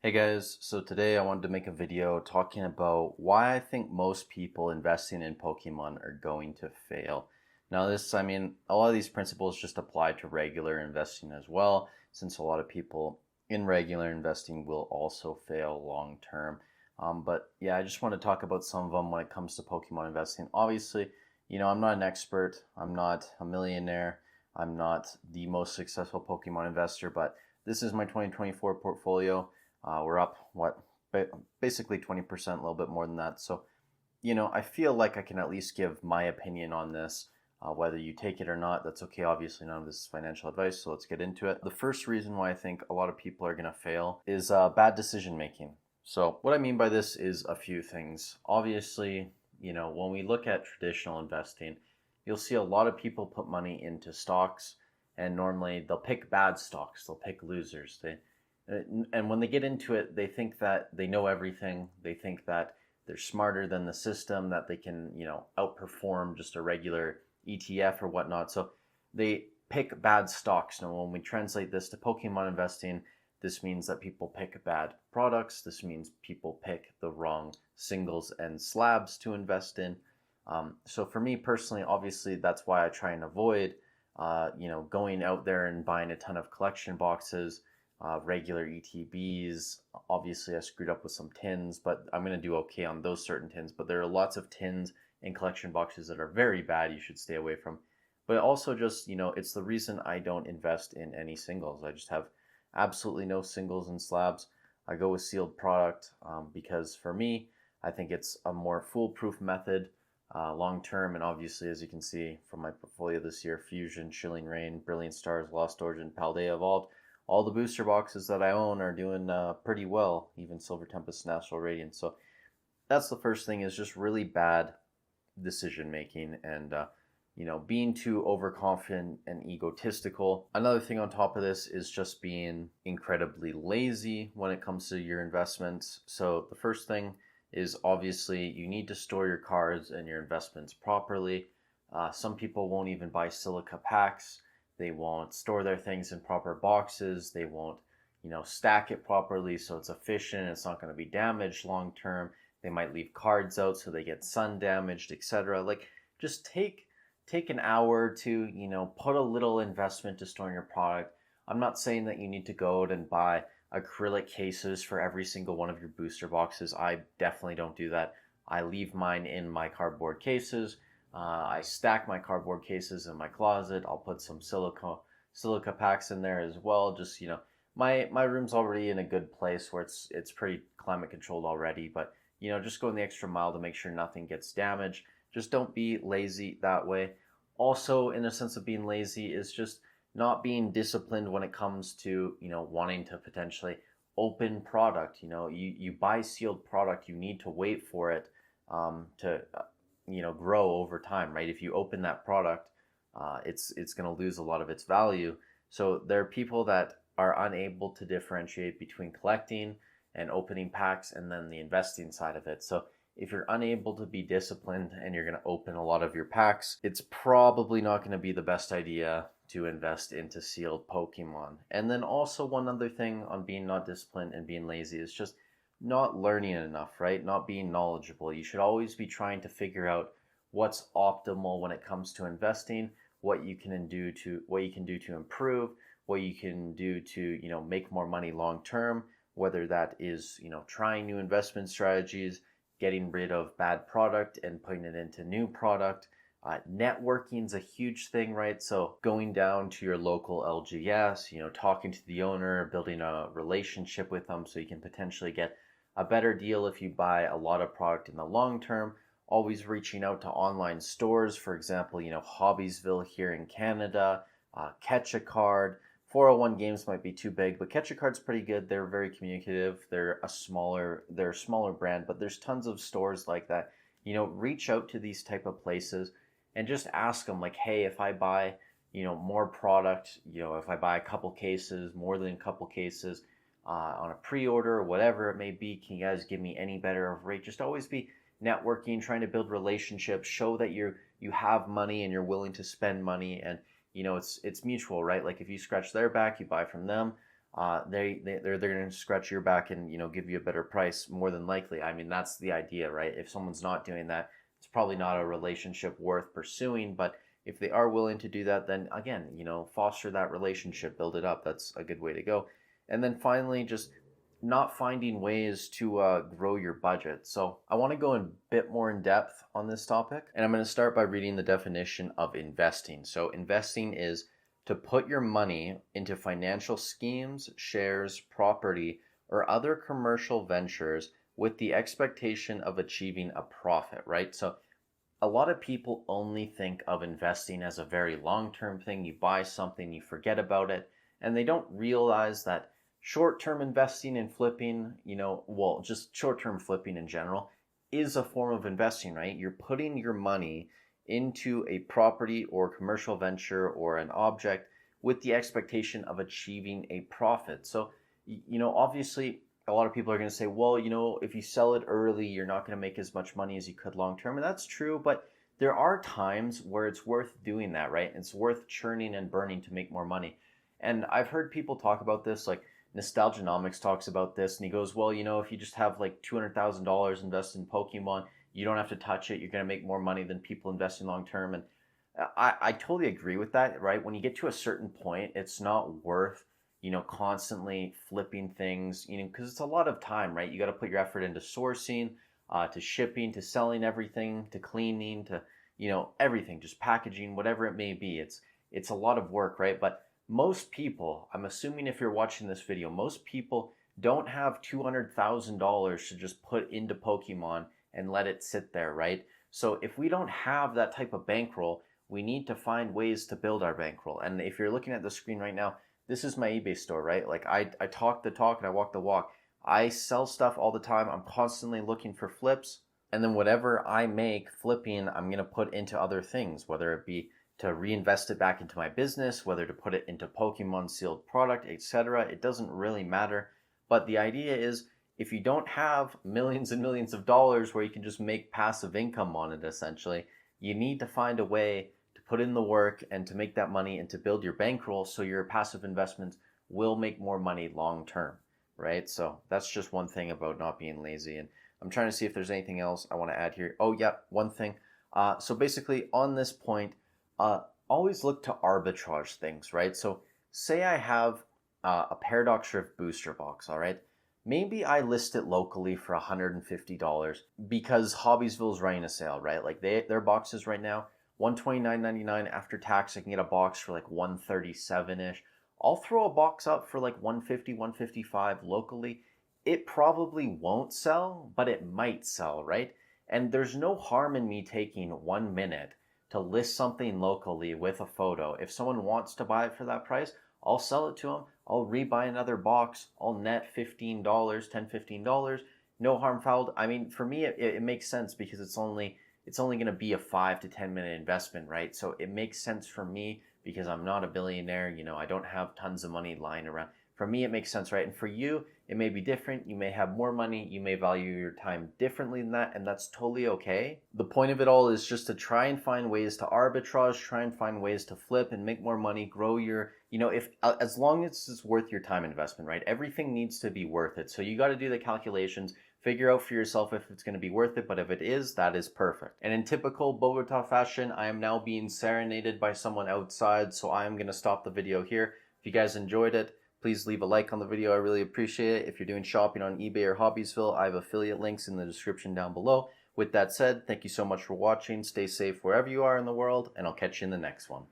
Hey guys, so today I wanted to make a video talking about why I think most people investing in Pokemon are going to fail. Now a lot of these principles just apply to regular investing as well, since a lot of people in regular investing will also fail long term. But yeah, I just want to talk about some of them when it comes to Pokemon investing. Obviously, I'm not an expert, I'm not a millionaire, I'm not the most successful Pokemon investor, but this is my 2024 portfolio. We're up, basically 20%, a little bit more than that. So, I feel like I can at least give my opinion on this. Whether you take it or not, that's okay. Obviously, none of this is financial advice, so let's get into it. The first reason why I think a lot of people are going to fail is bad decision making. So, what I mean by this is a few things. Obviously, when we look at traditional investing, you'll see a lot of people put money into stocks, and normally they'll pick bad stocks, they'll pick losers. And when they get into it, they think that they know everything. They think that they're smarter than the system, that they can, outperform just a regular ETF or whatnot. So they pick bad stocks. Now, when we translate this to Pokemon investing, this means that people pick bad products. This means people pick the wrong singles and slabs to invest in. So for me personally, obviously, that's why I try and avoid, going out there and buying a ton of collection boxes, regular ETBs. Obviously, I screwed up with some tins, but I'm going to do okay on those certain tins. But there are lots of tins and collection boxes that are very bad you should stay away from. But also just, it's the reason I don't invest in any singles. I just have absolutely no singles and slabs. I go with sealed product because for me, I think it's a more foolproof method long term. And obviously, as you can see from my portfolio this year, Fusion, Chilling Reign, Brilliant Stars, Lost Origin, Paldea Evolved, all the booster boxes that I own are doing pretty well, even Silver Tempest and Astral Radiance. So that's the first thing, is just really bad decision making and being too overconfident and egotistical. Another thing on top of this is just being incredibly lazy when it comes to your investments. So the first thing is obviously you need to store your cards and your investments properly. Some people won't even buy silica packs. They won't store their things in proper boxes. They won't, stack it properly so it's efficient. It's not going to be damaged long term. They might leave cards out so they get sun damaged, etc. Like, just take an hour to, put a little investment to storing your product. I'm not saying that you need to go out and buy acrylic cases for every single one of your booster boxes. I definitely don't do that. I leave mine in my cardboard cases. I stack my cardboard cases in my closet. I'll put some silica packs in there as well. Just, my room's already in a good place where it's pretty climate controlled already. But just going the extra mile to make sure nothing gets damaged. Just don't be lazy that way. Also, in a sense of being lazy is just not being disciplined when it comes to wanting to potentially open product. You buy sealed product, you need to wait for it to grow over time, right? If you open that product, it's going to lose a lot of its value. So there are people that are unable to differentiate between collecting and opening packs and then the investing side of it. So if you're unable to be disciplined and you're going to open a lot of your packs, it's probably not going to be the best idea to invest into sealed Pokemon. And then also one other thing on being not disciplined and being lazy is just not learning enough, right? Not being knowledgeable. You should always be trying to figure out what's optimal when it comes to investing, what you can do to improve, what you can do to, make more money long term, whether that is, trying new investment strategies, getting rid of bad product and putting it into new product. Networking is a huge thing, right? So going down to your local LGS, talking to the owner, building a relationship with them so you can potentially get a better deal if you buy a lot of product in the long term. Always reaching out to online stores, for example, Hobbiesville here in Canada, Catch a Card. 401 Games might be too big, but Catch a Card's pretty good. They're very communicative. They're a smaller brand, but there's tons of stores like that. Reach out to these type of places and just ask them, like, hey, if I buy, more product, if I buy a couple cases, more than a couple cases, on a pre-order or whatever it may be, can you guys give me any better of rate? Just always be networking, trying to build relationships, show that you have money and you're willing to spend money, and it's mutual, right? Like if you scratch their back, you buy from them. they're going to scratch your back and give you a better price more than likely. I mean, that's the idea, right? If someone's not doing that, it's probably not a relationship worth pursuing. But if they are willing to do that, then again, foster that relationship, build it up. That's a good way to go. And then finally, just not finding ways to grow your budget. So I want to go a bit more in depth on this topic, and I'm going to start by reading the definition of investing. So investing is to put your money into financial schemes, shares, property, or other commercial ventures with the expectation of achieving a profit, right? So a lot of people only think of investing as a very long-term thing. You buy something, you forget about it, and they don't realize that short-term investing and flipping, just short-term flipping in general, is a form of investing, right? You're putting your money into a property or commercial venture or an object with the expectation of achieving a profit. So, obviously, a lot of people are going to say, well, if you sell it early, you're not going to make as much money as you could long term. And that's true, but there are times where it's worth doing that, right? It's worth churning and burning to make more money. And I've heard people talk about this, like Nostalgianomics talks about this, and he goes, well, if you just have like $200,000 invested in Pokemon, you don't have to touch it. You're going to make more money than people investing long term. And I totally agree with that, right? When you get to a certain point, it's not worth constantly flipping things, because it's a lot of time, right? You got to put your effort into sourcing, to shipping, to selling everything, to cleaning, to, everything, just packaging, whatever it may be. It's a lot of work, right? But most people, I'm assuming if you're watching this video, most people don't have $200,000 to just put into Pokemon and let it sit there, right? So if we don't have that type of bankroll, we need to find ways to build our bankroll. And if you're looking at the screen right now, this is my eBay store, right? Like I talk the talk and I walk the walk. I sell stuff all the time. I'm constantly looking for flips. And then whatever I make flipping, I'm going to put into other things, whether it be to reinvest it back into my business, whether to put it into Pokemon sealed product, etc. It doesn't really matter. But the idea is, if you don't have millions and millions of dollars where you can just make passive income on it, essentially, you need to find a way to put in the work and to make that money and to build your bankroll so your passive investments will make more money long term, right? So that's just one thing about not being lazy. And I'm trying to see if there's anything else I want to add here. Oh, yeah, one thing. So basically, on this point, always look to arbitrage things, right? So say I have a Paradox Shift booster box, all right? Maybe I list it locally for $150 because Hobbiesville is running a sale, right? Like their boxes right now, $129.99 after tax. I can get a box for like $137-ish. I'll throw a box up for like $150, $155 locally. It probably won't sell, but it might sell, right? And there's no harm in me taking 1 minute to list something locally with a photo. If someone wants to buy it for that price, I'll sell it to them. I'll rebuy another box. I'll net $15, $10, $15. No harm foul. I mean, for me, it makes sense because it's only going to be a 5 to 10 minute investment, right? So it makes sense for me because I'm not a billionaire. I don't have tons of money lying around. For me, it makes sense, right? And for you, it may be different. You may have more money. You may value your time differently than that, and that's totally okay. The point of it all is just to try and find ways to arbitrage, try and find ways to flip and make more money, grow your, if as long as it's worth your time investment, right? Everything needs to be worth it. So you got to do the calculations, figure out for yourself if it's going to be worth it, but if it is, that is perfect. And in typical Bogota fashion, I am now being serenaded by someone outside, so I am going to stop the video here. If you guys enjoyed it, please leave a like on the video. I really appreciate it. If you're doing shopping on eBay or Hobbiesville, I have affiliate links in the description down below. With that said, thank you so much for watching. Stay safe wherever you are in the world, and I'll catch you in the next one.